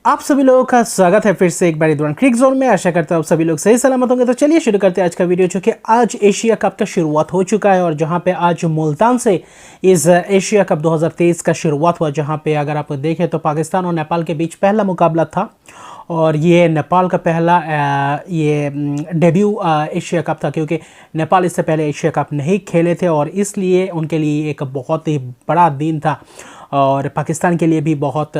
आप सभी लोगों का स्वागत है फिर से एक बार दुरान क्रिक जोन में। आशा करता हूँ आप सभी लोग सही सलामत होंगे। तो चलिए शुरू करते हैं आज का वीडियो, जो कि आज एशिया कप का शुरुआत हो चुका है और जहां पे आज मुल्तान से इस एशिया कप 2023 का शुरुआत हुआ, जहां पे अगर आप देखें तो पाकिस्तान और नेपाल के बीच पहला मुकाबला था और ये नेपाल का पहला ये डेब्यू एशिया कप था, क्योंकि नेपाल इससे पहले एशिया कप नहीं खेले थे और इसलिए उनके लिए एक बहुत ही बड़ा दिन था और पाकिस्तान के लिए भी बहुत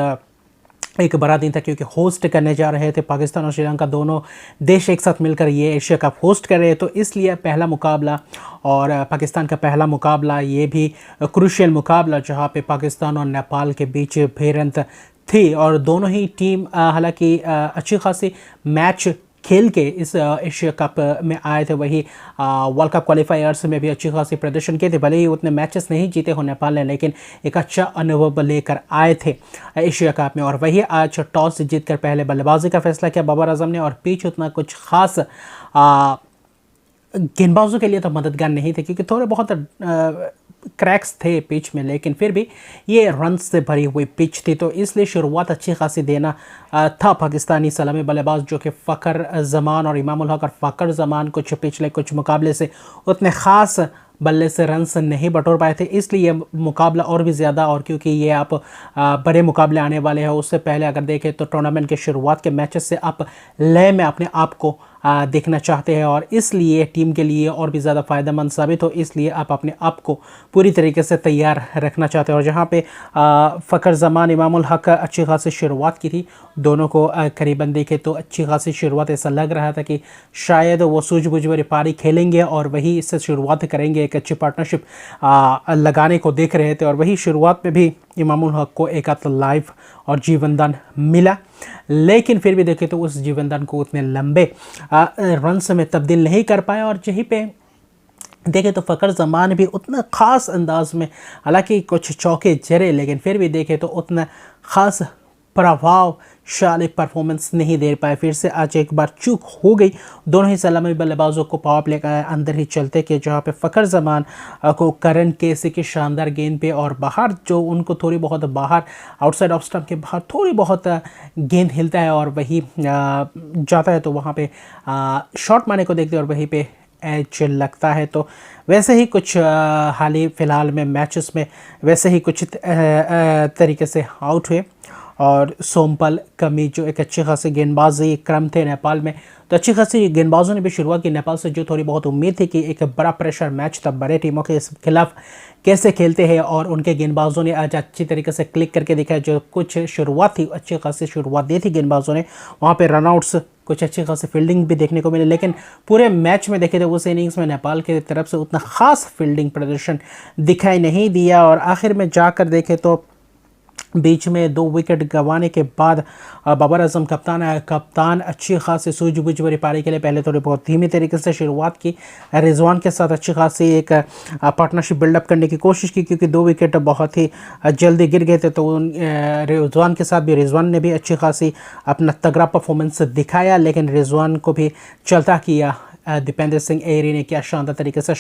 एक बड़ा दिन था, क्योंकि होस्ट करने जा रहे थे। पाकिस्तान और श्रीलंका दोनों देश एक साथ मिलकर ये एशिया कप होस्ट कर रहे हैं, तो इसलिए पहला मुकाबला और पाकिस्तान का पहला मुकाबला ये भी क्रूशियल मुकाबला, जहां पे पाकिस्तान और नेपाल के बीच भिड़ंत थी और दोनों ही टीम हालांकि अच्छी खासी मैच खेल के इस एशिया कप में आए थे। वही वर्ल्ड कप क्वालिफायर्स में भी अच्छी खासी प्रदर्शन किए थे, भले ही उतने मैचेस नहीं जीते हो नेपाल ने, लेकिन एक अच्छा अनुभव लेकर आए थे एशिया कप में। और वही आज टॉस जीतकर पहले बल्लेबाजी का फैसला किया बाबर आजम ने, और पिच उतना कुछ खास गेंदबाजों के लिए तो मददगार नहीं थे, क्योंकि थोड़े बहुत क्रैक्स थे पिच में, लेकिन फिर भी ये रन से भरी हुई पिच थी, तो इसलिए शुरुआत अच्छी खासी देना था पाकिस्तानी सलामी बल्लेबाज जो कि फ़खर जमान और इमामुल हक। और फ़खर जमान पिछले कुछ मुकाबले से उतने ख़ास बल्ले से रन्स नहीं बटोर पाए थे, इसलिए मुकाबला और भी ज़्यादा। और क्योंकि ये आप बड़े मुकाबले आने वाले हैं, उससे पहले अगर देखें तो टूर्नामेंट के शुरुआत के मैचेस से आप लय में अपने आप को देखना चाहते हैं और इसलिए टीम के लिए और भी ज़्यादा फ़ायदेमंद साबित हो, इसलिए आप अपने आप को पूरी तरीके से तैयार रखना चाहते हैं। और जहाँ पे फ़खर जमान इमामुल हक अच्छी खासी शुरुआत की थी, दोनों को करीबन देखे तो अच्छी खासी शुरुआत, ऐसा लग रहा था कि शायद वो सूझबूझ भरी पारी खेलेंगे और वही इससे शुरुआत करेंगे, एक अच्छी पार्टनरशिप लगाने को देख रहे थे। और वही शुरुआत में भी इमामुल हक को एक लाइव और जीवनदान मिला, लेकिन फिर भी देखें तो उस जीवनदान को उतने लंबे रन्स में तब्दील नहीं कर पाया। और यहीं पे देखें तो फ़खर जमान भी उतना ख़ास अंदाज में, हालांकि कुछ चौके जरे, लेकिन फिर भी देखें तो उतना ख़ास प्रभावशाली परफॉर्मेंस नहीं दे पाए। फिर से आज एक बार चूक हो गई दोनों ही सलामी बल्लेबाजों को पावर प्ले का अंदर ही चलते कि जहां पे फ़खर जमान को करण केसी की शानदार गेंद पे और बाहर जो उनको थोड़ी बहुत बाहर आउटसाइड ऑफ स्टंप के बाहर थोड़ी बहुत गेंद हिलता है और वही जाता है, तो वहां पे शॉट मारने को देखते हैं और वहीं पे एज लगता है। तो वैसे ही कुछ हाल ही फ़िलहाल में मैचेस में वैसे ही कुछ तरीके से आउट हुए। और सोमपल कमी जो एक अच्छी खासी गेंदबाजी क्रम थे नेपाल में, तो अच्छी खासी गेंदबाजों ने भी शुरुआत की नेपाल से, जो थोड़ी बहुत उम्मीद थी कि एक बड़ा प्रेशर मैच था, बड़े टीमों के खिलाफ कैसे खेलते हैं, और उनके गेंदबाजों ने आज अच्छी तरीके से क्लिक करके दिखाया। जो कुछ शुरुआत थी, अच्छी खासी शुरुआत दी थी गेंदबाजों ने, वहाँ पे रनआउट्स, कुछ अच्छी खासी फील्डिंग भी देखने को मिली, लेकिन पूरे मैच में देखे तो उस इनिंग्स में नेपाल की तरफ से उतना खास फील्डिंग प्रदर्शन दिखाई नहीं दिया। और आखिर में जाकर देखे तो बीच में 2 विकेट गंवाने के बाद बाबर आजम कप्तान अच्छी खासी सूझबूझ भरी पारी के लिए पहले थोड़ी बहुत धीमी तरीके से शुरुआत की, रिजवान के साथ अच्छी खासी एक पार्टनरशिप बिल्डअप करने की कोशिश की, क्योंकि 2 विकेट बहुत ही जल्दी गिर गए थे, तो रिजवान के साथ भी रिजवान ने भी अच्छी खासी अपना तगड़ा परफॉर्मेंस दिखाया, लेकिन रिजवान को भी चलता किया दीपेंद्र सिंह एरी ने क्या शानदार तरीके से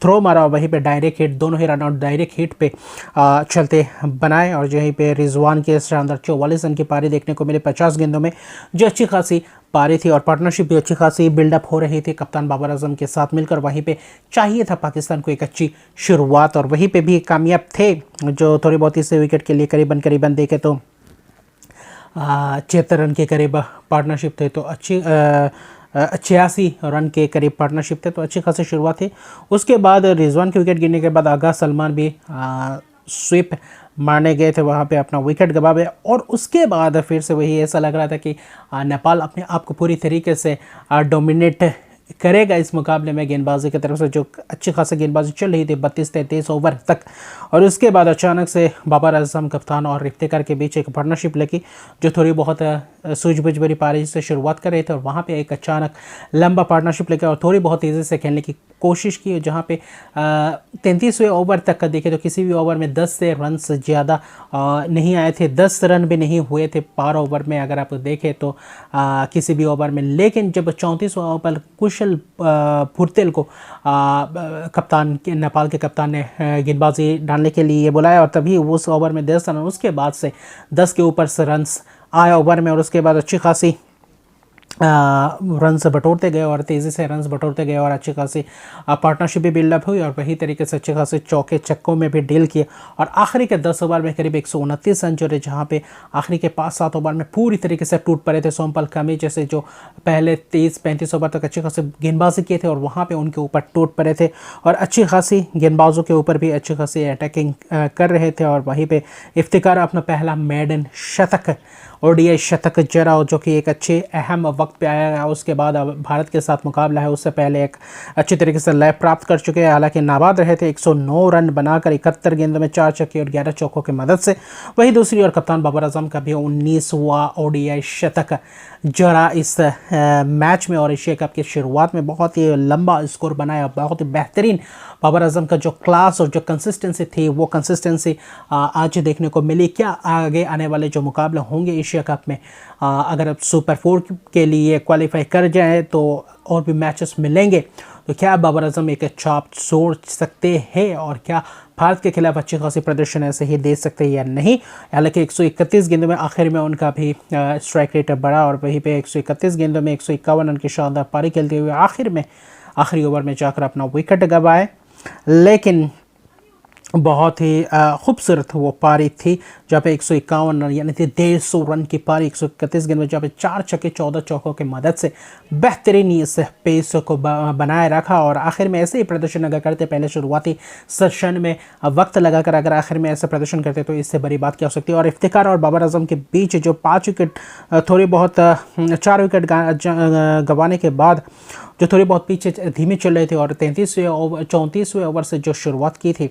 थ्रो मारा, वहीं पे डायरेक्ट हिट, दोनों ही रनआउट डायरेक्ट हिट पे चलते बनाए। और यहीं पे रिजवान के शानदार 44 रन की पारी देखने को मिले 50 गेंदों में, जो अच्छी खासी पारी थी और पार्टनरशिप भी अच्छी खासी बिल्डअप हो रही थी कप्तान बाबर आजम के साथ मिलकर। वहीं पे चाहिए था पाकिस्तान को एक अच्छी शुरुआत और वहीं पर भी कामयाब थे, जो थोड़ी बहुत इस विकेट के लिए करीबन देखे तो 76 रन के करीब पार्टनरशिप थे, तो अच्छी 86 रन के करीब पार्टनरशिप थे, तो अच्छी खासी शुरुआत थी। उसके बाद रिजवान के विकेट गिरने के बाद आगा सलमान भी स्वीप मारने गए थे, वहाँ पे अपना विकेट गवा गए। और उसके बाद फिर से वही ऐसा लग रहा था कि नेपाल अपने आप को पूरी तरीके से डोमिनेट करेगा इस मुकाबले में गेंदबाजी की तरफ से, जो अच्छी खासी गेंदबाजी चल रही थी 32-33 ओवर तक। और उसके बाद अचानक से बाबर आजम कप्तान और इफ्तिकार के बीच एक पार्टनरशिप लगी, जो थोड़ी बहुत सूझबूझ भरी पारी से शुरुआत कर रहे थे और वहाँ पे एक अचानक लंबा पार्टनरशिप लेकर और थोड़ी बहुत तेज़ी से खेलने की कोशिश की, जहाँ पे 33वें ओवर तक का देखें तो किसी भी ओवर में 10 से रन से ज़्यादा नहीं आए थे, 10 रन भी नहीं हुए थे पार ओवर में अगर आप देखें तो किसी भी ओवर में। लेकिन जब 34वें ओवर कुशल फुर्तेल को कप्तान के नेपाल के कप्तान ने गेंदबाजी डालने के लिए बुलाया और तभी उस ओवर में 10 रन, उसके बाद से 10 के ऊपर से रन्स आए ओवर में और उसके बाद अच्छी खासी रन्स बटोरते गए और तेज़ी से रन्स बटोरते गए और अच्छी खासी पार्टनरशिप भी बिल्डअप हुई और वही तरीके से अच्छे खासे चौके चक्कों में भी डील किए और आखिरी के 10 ओवर में करीब 129 रन जोड़े, जहाँ पे आखिरी के 5-7 ओवर में पूरी तरीके से टूट पड़े थे। सोमपल कमी जैसे जो पहले 30-35 ओवर तक अच्छी खासी गेंदबाजी किए थे और वहाँ पर उनके ऊपर टूट पड़े थे और अच्छी खासी गेंदबाजों के ऊपर भी अच्छी खासी अटैकिंग कर रहे थे और वहीं पर इफ्तिकार अपना पहला मेडन शतक ओडीआई शतक जरा, जो कि एक अच्छे अहम वक्त पे आया है। उसके बाद अब भारत के साथ मुकाबला है, उससे पहले एक अच्छी तरीके से लय प्राप्त कर चुके हैं। हालांकि नाबाद रहे थे, 109 रन बनाकर 71 गेंदों में 4 छक्के और 11 चौकों की मदद से। वही दूसरी ओर कप्तान बाबर आजम का भी 19वां ओडीआई शतक जरा इस मैच में और एशिया कप की शुरुआत में बहुत ही लंबा स्कोर बनाया, बहुत ही बेहतरीन बाबर आजम का जो क्लास और जो कंसिस्टेंसी थी वो कंसिस्टेंसी आज देखने को मिली। क्या आगे आने वाले जो मुकाबले होंगे एशिया कप में, अगर अब सुपर 4 के लिए क्वालिफाई कर जाए तो और भी मैचेस मिलेंगे, तो क्या बाबर आजम एक छाप छोड़ सकते हैं और क्या भारत के खिलाफ अच्छी खासी प्रदर्शन ऐसे ही दे सकते हैं या नहीं। हालांकि 131 गेंदों में आखिर में उनका भी स्ट्राइक रेट बढ़ा और वहीं पे 131 गेंदों में 151 रन की शानदार पारी खेलते हुए आखिर में आखिरी ओवर में जाकर अपना विकेट गंवाए। लेकिन बहुत ही खूबसूरत वो पारी थी जहाँ पे 151 रन यानी 150 रन की पारी 131 गेंद में, जहाँ पे 4 छक्के 14 चौकों की मदद से बेहतरीन इस पेस को बनाए रखा और आखिर में ऐसे ही प्रदर्शन अगर करते, पहले शुरुआती सेशन में वक्त लगाकर अगर आखिर में ऐसे प्रदर्शन करते तो इससे बड़ी बात क्या हो सकती है। और इफ्तिकार और बाबर आजम के बीच जो 5 विकेट थोड़ी बहुत 4 विकेट गंवाने के बाद जो थोड़ी बहुत पीछे धीमे चल रहे थे और 34वें ओवर से जो शुरुआत की थी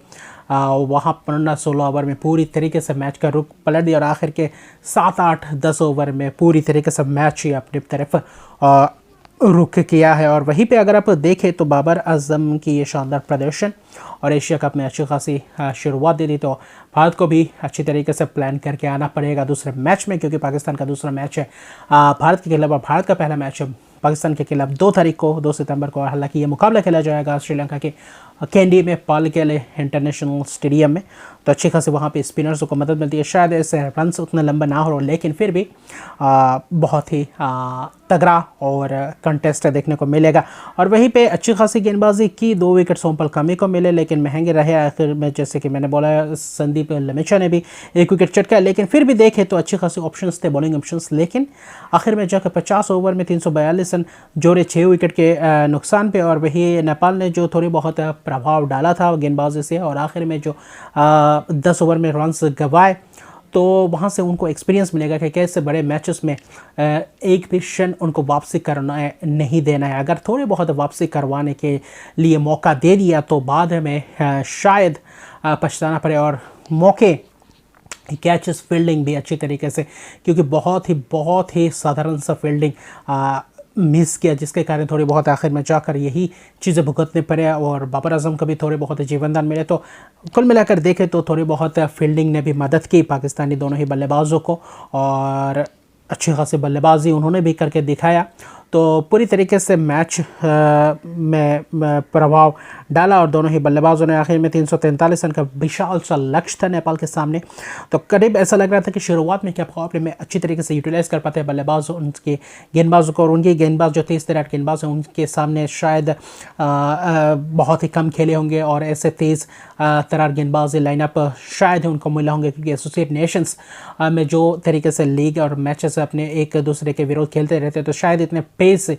वहाँ 15-16 ओवर में पूरी तरीके से मैच का रुख पलट दिया और आखिर के 7-8-10 ओवर में पूरी तरीके से मैच ही अपनी तरफ रुख किया है। और वहीं पे अगर आप देखें तो बाबर आजम की ये शानदार प्रदर्शन और एशिया कप में अच्छी खासी शुरुआत दे दी, तो भारत को भी अच्छी तरीके से प्लान करके आना पड़ेगा दूसरे मैच में, क्योंकि पाकिस्तान का दूसरा मैच है भारत के खिलाफ। भारत का पहला मैच है पाकिस्तान के खिलाफ 2 तारीख को, 2 सितंबर को। हालांकि ये मुकाबला खेला जाएगा श्रीलंका के कैंडी में पालकेले इंटरनेशनल स्टेडियम में, तो अच्छी खासी वहाँ पे स्पिनर्स को मदद मिलती है। शायद ऐसे रन उतना लंबा ना हो, लेकिन फिर भी बहुत ही तगड़ा और कंटेस्ट देखने को मिलेगा। और वहीं पे अच्छी खासी गेंदबाजी की, 2 विकेट सोमपल कमी को मिले लेकिन महंगे रहे आखिर में। जैसे कि मैंने बोला संदीप लमिचा ने भी 1 विकेट चटका, लेकिन फिर भी देखें तो अच्छी खासी ऑप्शंस थे, बॉलिंग ऑप्शंस। लेकिन आखिर में जाकर 50 ओवर में 342 रन जोड़े 6 विकेट के नुकसान पे। और वही नेपाल ने जो थोड़ी बहुत प्रभाव डाला था गेंदबाजी से और आखिर में जो 10 ओवर में रन्स गंवाए, तो वहाँ से उनको एक्सपीरियंस मिलेगा कि कैसे बड़े मैचेस में एक भी क्षण उनको वापसी करना नहीं देना है। अगर थोड़े बहुत वापसी करवाने के लिए मौका दे दिया तो बाद में शायद पछताना पड़े। और मौके कैचेस फील्डिंग भी अच्छी तरीके से, क्योंकि बहुत ही साधारण सा फील्डिंग मिस किया, जिसके कारण थोड़ी बहुत आखिर में जाकर यही चीज़ें भुगतने पड़े और बाबर आजम का भी थोड़े बहुत जीवनदान मिले। तो कुल मिलाकर देखें तो थोड़ी बहुत फील्डिंग ने भी मदद की पाकिस्तानी दोनों ही बल्लेबाजों को और अच्छी खासी बल्लेबाजी उन्होंने भी करके दिखाया। तो पूरी तरीके से मैच में प्रभाव डाला और दोनों ही बल्लेबाजों ने आखिर में 343 रन का विशाल सा लक्ष्य था नेपाल के सामने। तो करीब ऐसा लग रहा था कि शुरुआत में क्या मुकाबले में अच्छी तरीके से यूटिलाइज कर पाते हैं बल्लेबाज उनके गेंदबाजों को, और उनके गेंदबाज जो तेज़ तरार गेंदबाज हैं उनके सामने शायद बहुत ही कम खेले होंगे और ऐसे तेज़ तरार गेंदबाजी लाइनअप शायद ही उनको मिला होंगे, क्योंकि एसोसिएट नेशंस में जो तरीके से लीग और मैचेस अपने एक दूसरे के विरोध खेलते रहते तो शायद इतने पेस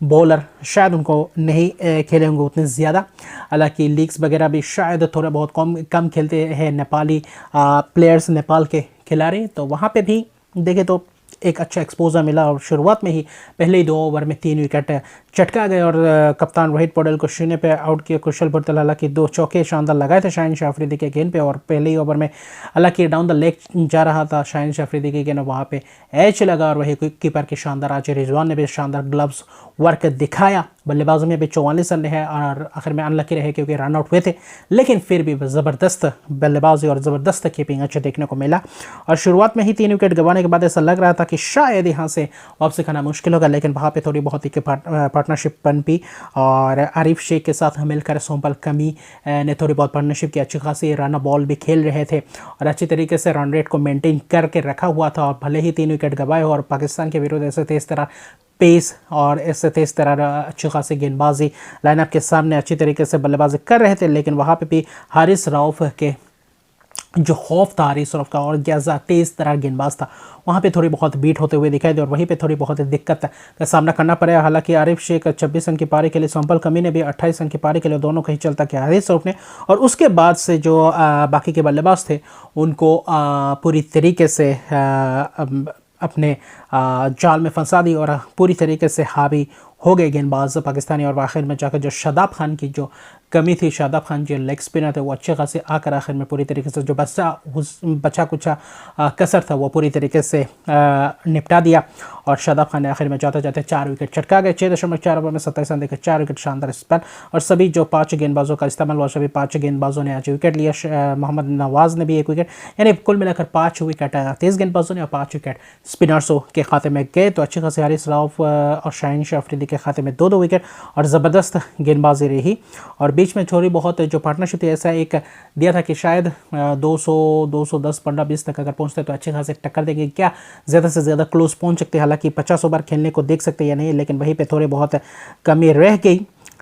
बॉलर शायद उनको नहीं खेले होंगे उतने ज़्यादा। हालांकि लीग्स वगैरह भी शायद थोड़ा बहुत कम खेलते हैं नेपाली प्लेयर्स, नेपाल के खिलाड़ी, तो वहाँ पे भी देखें तो एक अच्छा एक्सपोजर मिला और शुरुआत में ही पहले ही 2 ओवर में 3 विकेट चटका गए और कप्तान रोहित पौडेल को शून्य पे आउट किया कुशल भुर्तल। हालांकि 2 चौके शानदार लगाए थे शाहीन शाह अफरीदी के गेंद पे और पहले ही ओवर में हालांकि डाउन द लेग जा रहा था शाहीन शाह अफरीदी के गेंद, वहाँ पे एच लगा और वही कीपर के शानदार आज रिजवान ने भी शानदार ग्लव्स वर्क दिखाया। बल्लेबाजों में भी 44 रन रहे और आखिर में अनलकी रहे क्योंकि रन आउट हुए थे, लेकिन फिर भी ज़बरदस्त बल्लेबाजी और ज़बरदस्त कीपिंग अच्छा देखने को मिला। और शुरुआत में ही 3 विकेट गंवाने के बाद ऐसा लग रहा था कि शायद यहाँ से वापसी करना मुश्किल होगा, लेकिन वहाँ पे थोड़ी बहुत ही पार्टनरशिप बन पी और आरिफ शेख के साथ मिलकर सोमपल कमी ने थोड़ी बहुत पार्टनरशिप की। अच्छी खासी रन बॉल भी खेल रहे थे और अच्छी तरीके से रन रेट को मेंटेन करके रखा हुआ था। और भले ही 3 विकेट गंवाए और पाकिस्तान के विरुद्ध ऐसे तेज तरह पेस और इससे तेज तरह अच्छी खासी गेंदबाजी लाइनअप के सामने अच्छी तरीके से बल्लेबाजी कर रहे थे, लेकिन वहाँ पे भी हारिस रऊफ के जो खौफ था हारिस रऊफ का और क्या तेज़ तरह गेंदबाज था, वहाँ पे थोड़ी बहुत बीट होते हुए दिखाई दे और वहीं पे थोड़ी बहुत दिक्कत का सामना करना पड़ा। हालांकि आरिफ शेख 26 रन की पारी के लिए, सोमपल कमी ने भी 28 रन की पारी के लिए, दोनों कहीं चलता कि हारिस रऊफ ने। और उसके बाद से जो बाकी के बल्लेबाज थे उनको पूरी तरीके से अपने जाल में फंसा दी और पूरी तरीके से हावी हो गए गेंदबाज पाकिस्तानी। और आखिर में जाकर जो शादाब खान की जो कमी थी, शादाब खान जो लेग स्पिनर थे वो अच्छे खासे आकर आखिर में पूरी तरीके से जो बचा कुचा कसर था वो पूरी तरीके से निपटा दिया। और शादाब खान ने आखिर में जाते जाते 4 विकेट चटका गए। 6.4 ओवर में 27 रन देकर 4 विकेट शानदार स्पेल और सभी जो 5 गेंदबाजों का इस्तेमाल हुआ, सभी 5 गेंदबाजों ने आज विकेट लिया। मोहम्मद नवाज ने भी 1 विकेट, यानी कुल मिलाकर 5 विकेट तेज़ गेंदबाजों ने और 5 विकेट स्पिनर्सों के खाते में गए। तो अच्छी खासी हारिस रऊफ और शाहीन शाह अफरीदी के खाते में 2-2 विकेट और ज़बरदस्त गेंदबाजी रही। और बीच में थोड़ी बहुत जो पार्टनरशिप थी, ऐसा एक दिया था कि शायद 200, 210, 15-20 तक अगर पहुंचते तो अच्छे खासे टक्कर देगी, क्या ज़्यादा से ज़्यादा क्लोज पहुंच सकते। हालांकि 50 ओवर खेलने को देख सकते या नहीं, लेकिन वहीं पे थोड़ी बहुत कमी रह गई।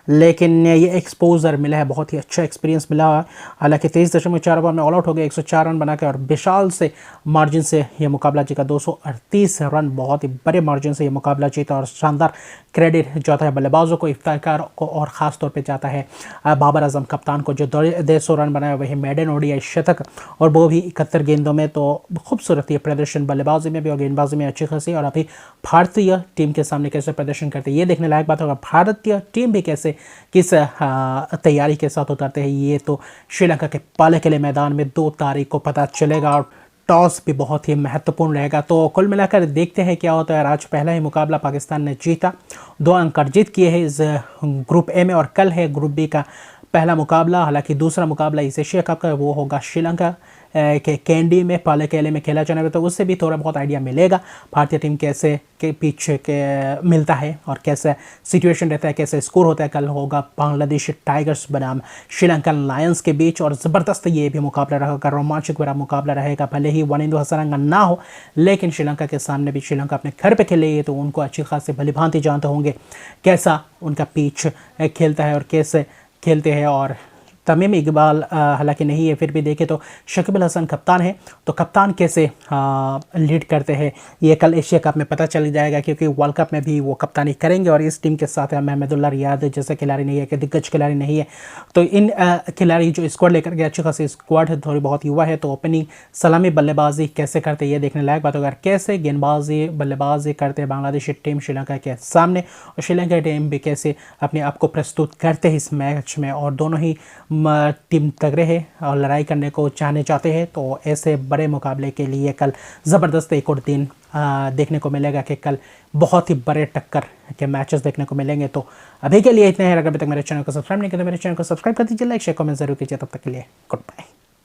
लेकिन ये एक्सपोजर मिला है, बहुत ही अच्छा एक्सपीरियंस मिला है। हालांकि 23.4 ओवर में ऑल आउट हो गए 104 रन बना के और विशाल से मार्जिन से ये मुकाबला जीता। 238 रन, बहुत ही बड़े मार्जिन से ये मुकाबला जीता और शानदार क्रेडिट जाता है बल्लेबाजों को, इफ्तार को और ख़ास तौर पे जाता है बाबर आजम कप्तान को जो 150 रन बनाया, वही मेडन ओडीआई शतक और वो भी 71 गेंदों में। तो खूबसूरत ये प्रदर्शन बल्लेबाजी में भी और गेंदबाजी में अच्छी खासी। और अभी भारतीय टीम के सामने कैसे प्रदर्शन करते हैं ये देखने लायक बात होगा। भारतीय टीम भी कैसे किस तैयारी के साथ उतरते हैं ये तो श्रीलंका के पालेकेले मैदान में 2 तारीख को पता चलेगा। और टॉस भी बहुत ही महत्वपूर्ण रहेगा। तो कुल मिलाकर देखते हैं क्या होता है। आज पहला ही मुकाबला पाकिस्तान ने जीता, 2 अंक अर्जित किए हैं इस ग्रुप ए में और कल है ग्रुप बी का पहला मुकाबला। हालांकि दूसरा मुकाबला इस एशिया कप का वो होगा श्रीलंका के कैंडी में पालेकेले में खेला जाने में, तो उससे भी थोड़ा बहुत आइडिया मिलेगा भारतीय टीम कैसे के पीछे के मिलता है और कैसे सिचुएशन रहता है, कैसे स्कोर होता है। कल होगा बांग्लादेश टाइगर्स बनाम श्रीलंका लायंस के बीच और ज़बरदस्त ये भी मुकाबला रहेगा, रोमांचक भरा मुकाबला रहेगा। भले ही वनिंदु हसरंगा ना हो, लेकिन श्रीलंका के सामने भी, श्रीलंका अपने घर पर खेले है तो उनको अच्छी खासी भलीभांति जानते होंगे कैसा उनका पिच खेलता है और कैसे खेलते हैं। और तमीम इकबाल हालांकि नहीं है, फिर भी देखें तो शकीब अल हसन कप्तान है, तो कप्तान कैसे लीड करते हैं ये कल एशिया कप में पता चल जाएगा, क्योंकि वर्ल्ड कप में भी वो कप्तानी करेंगे। और इस टीम के साथ महमदुल्ला रियाद जैसे खिलाड़ी नहीं है, कि दिग्गज खिलाड़ी नहीं है, तो इन खिलाड़ी जो स्क्वाड लेकर के अच्छी खासी स्क्वाड है, थोड़ी बहुत युवा है, तो ओपनिंग सलामी बल्लेबाजी कैसे करते हैं ये देखने लायक बात होगा। कैसे गेंदबाजी बल्लेबाजी करते हैं बांग्लादेशी टीम श्रीलंका के सामने और श्रीलंका टीम भी कैसे अपने आप को प्रस्तुत करते हैं इस मैच में। और दोनों ही टीम तगड़े है और लड़ाई करने को चाहने चाहते हैं, तो ऐसे बड़े मुकाबले के लिए कल ज़बरदस्त एक और दिन देखने को मिलेगा कि कल बहुत ही बड़े टक्कर के मैचेस देखने को मिलेंगे। तो अभी के लिए इतने हैं। अगर अभी तक मेरे चैनल को सब्सक्राइब नहीं किया तो मेरे चैनल को सब्सक्राइब कर दीजिए, लाइक शेयर कमेंट जरूर कीजिए। तब तक के लिए गुड बाय।